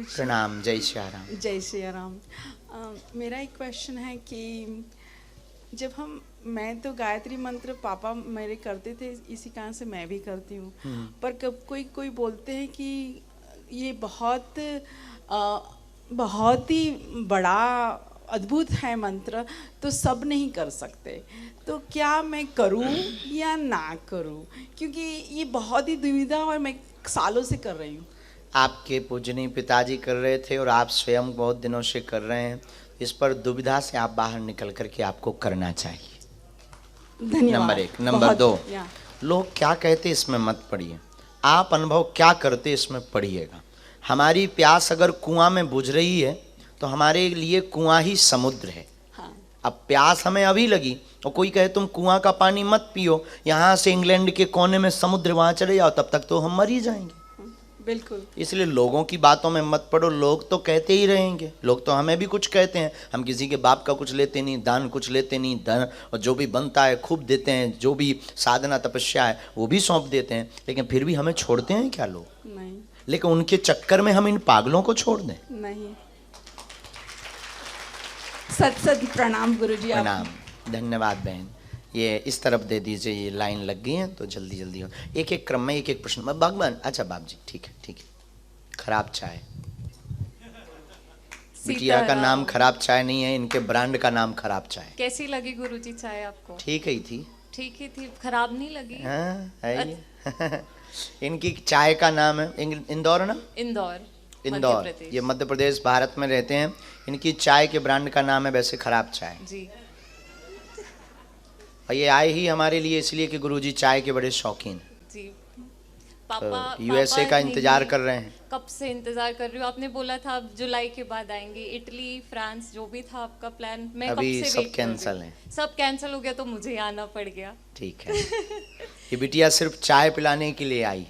गुरुजी। प्रणाम। जय सिया राम। जय सिया राम। मेरा एक क्वेश्चन है कि जब मैं तो गायत्री मंत्र पापा मेरे करते थे, इसी कारण से मैं भी करती हूँ, पर कब कोई बोलते हैं कि ये बहुत ही बड़ा अद्भुत है मंत्र, तो सब नहीं कर सकते, तो क्या मैं करूं या ना करूं, क्योंकि ये बहुत ही दुविधा और मैं सालों से कर रही हूँ। आपके पूजनीय पिताजी कर रहे थे और आप स्वयं बहुत दिनों से कर रहे हैं, इस पर दुविधा से आप बाहर निकल करके आपको करना चाहिए। धन्यवाद। नंबर 1। नंबर 2, लोग क्या कहते इसमें मत पड़िए, आप अनुभव क्या करते इसमें पढ़िएगा। हमारी प्यास अगर कुआं में बुझ रही है तो हमारे लिए कुआं ही समुद्र है। हाँ। अब प्यास हमें अभी लगी और कोई कहे तुम कुआं का पानी मत पियो, यहाँ से इंग्लैंड के कोने में समुद्र, वहाँ चले जाओ, तब तक तो हम मर ही जाएंगे। बिल्कुल। इसलिए लोगों की बातों में मत पड़ो, लोग तो कहते ही रहेंगे, लोग तो हमें भी कुछ कहते हैं, हम किसी के बाप का कुछ लेते नहीं, दान कुछ लेते नहीं, धन और जो भी बनता है खूब देते हैं, जो भी साधना तपस्या है वो भी सौंप देते हैं, लेकिन फिर भी हमें छोड़ते हैं क्या लोग? नहीं। लेकिन उनके चक्कर में हम इन पागलों को छोड़ दें? नहीं। सत सत प्रणाम गुरुजी। प्रणाम। धन्यवाद बहन। ये इस तरफ दे दीजिए, ये लाइन लग गई है तो जल्दी जल्दी हो, एक एक क्रम में एक एक प्रश्न। भगवान, अच्छा बाप जी, ठीक है ठीक है। खराब चाय, बिटिया का नाम खराब चाय नहीं है, इनके ब्रांड का नाम खराब चाय। कैसी लगी गुरुजी चाय आपको? ठीक ही थी। ठीक ही थी, खराब नहीं लगी। हाँ है ये। इनकी चाय का नाम है इंदौर ना? इंदौर। इंदौर, ये मध्य प्रदेश भारत में रहते हैं। इनकी चाय के ब्रांड का नाम है वैसे खराब चाय जी। और ये आए ही हमारे लिए इसलिए कि गुरुजी चाय के बड़े शौकीन जी। पापा यूएसए का इंतजार कर रहे हैं। कब से इंतजार कर रही हूँ, आपने बोला था अब जुलाई के बाद आएंगे। इटली, फ्रांस, जो भी था आपका प्लान, मैं अभी कब से सब कैंसल है। सब कैंसिल हो गया तो मुझे आना पड़ गया। ठीक है। ये बिटिया सिर्फ चाय पिलाने के लिए आई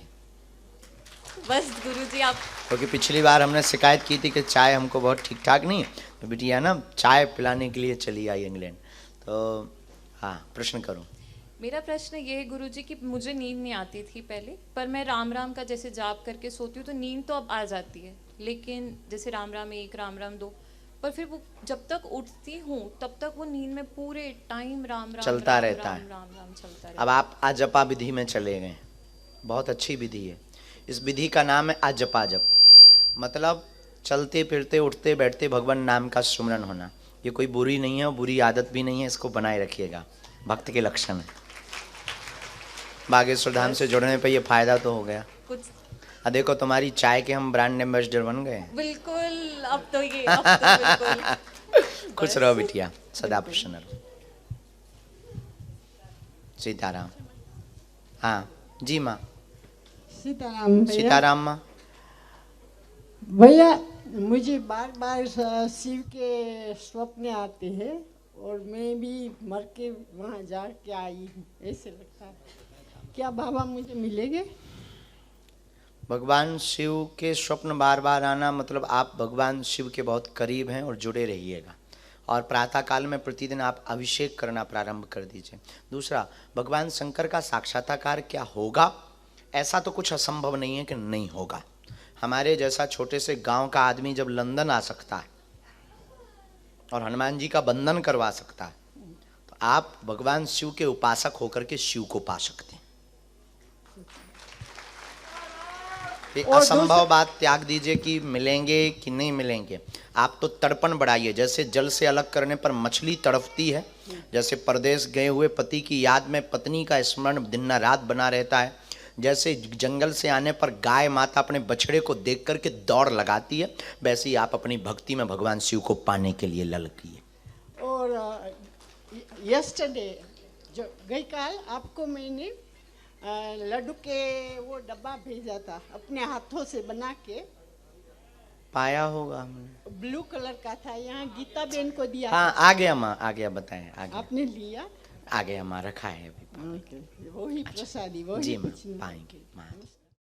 बस गुरुजी आप, क्योंकि पिछली बार हमने शिकायत की थी कि चाय हमको बहुत ठीक ठाक नहीं, तो बिटिया ना चाय पिलाने के लिए चली आई इंग्लैंड। तो हाँ, प्रश्न करो। मेरा प्रश्न ये है गुरुजी कि मुझे नींद नहीं आती थी पहले, पर मैं राम राम का जैसे जाप करके सोती हूँ तो नींद तो अब आ जाती है, लेकिन जैसे राम राम 1, राम राम 2, पर फिर वो जब तक उठती हूँ तब तक वो नींद में पूरे टाइम राम राम चलता रहता है। राम राम चलता रहता। अब आप आजपा विधि में चले गए, बहुत अच्छी विधि है। इस विधि का नाम है आजपा जप, मतलब चलते फिरते उठते बैठते भगवान नाम का सुमरन होना। ये कोई बुरी नहीं है और बुरी आदत भी नहीं है, इसको बनाए रखिएगा, भक्त के लक्षण है। बागेश्वर धाम से जुड़ने पे ये फायदा तो हो गया कुछ। देखो तुम्हारी चाय के हम ब्रांड एम्बेसडर बन गए। बिल्कुल, अब तो बिल्कुल। खुश रहो बिटिया, सदा प्रसन्न रहो। सीताराम। हाँ जी माँ। सीताराम भैया। सीताराम माँ। भैया मुझे बार बार शिव के स्वप्न आते हैं और मैं भी मर के वहाँ जा के आई हूँ, ऐसे लगता है। क्या बाबा मुझे मिलेंगे? भगवान शिव के स्वप्न बार बार आना मतलब आप भगवान शिव के बहुत करीब हैं और जुड़े रहिएगा। और प्रातः काल में प्रतिदिन आप अभिषेक करना प्रारंभ कर दीजिए। दूसरा, भगवान शंकर का साक्षात्कार क्या होगा, ऐसा तो कुछ असंभव नहीं है कि नहीं होगा। हमारे जैसा छोटे से गांव का आदमी जब लंदन आ सकता है और हनुमान जी का बंधन करवा सकता है, तो आप भगवान शिव के उपासक होकर के शिव को पा सकते हैं। ये असंभव बात त्याग दीजिए कि मिलेंगे कि नहीं मिलेंगे। आप तो तड़पण बढ़ाइए, जैसे जल से अलग करने पर मछली तड़पती है, जैसे परदेश गए हुए पति की याद में पत्नी का स्मरण दिन रात बना रहता है, जैसे जंगल से आने पर गाय माता अपने बछड़े को देख करके दौड़ लगाती है, वैसे ही आप अपनी भक्ति में भगवान शिव को पाने के लिए ललकिए। और यस्टरडे जो गई काल आपको मैंने लड्डू के वो डब्बा भेजा था, अपने हाथों से बना के पाया होगा हमने। ब्लू कलर का था, यहाँ गीता बेन को दिया। हाँ आ गया माँ, आ गया, बताएं आ गया। आपने लिया? आ गया माँ, रखा है अभी। वही प्रसादी, वही जी माँ, कुछ नहीं। पाएंगे माँ।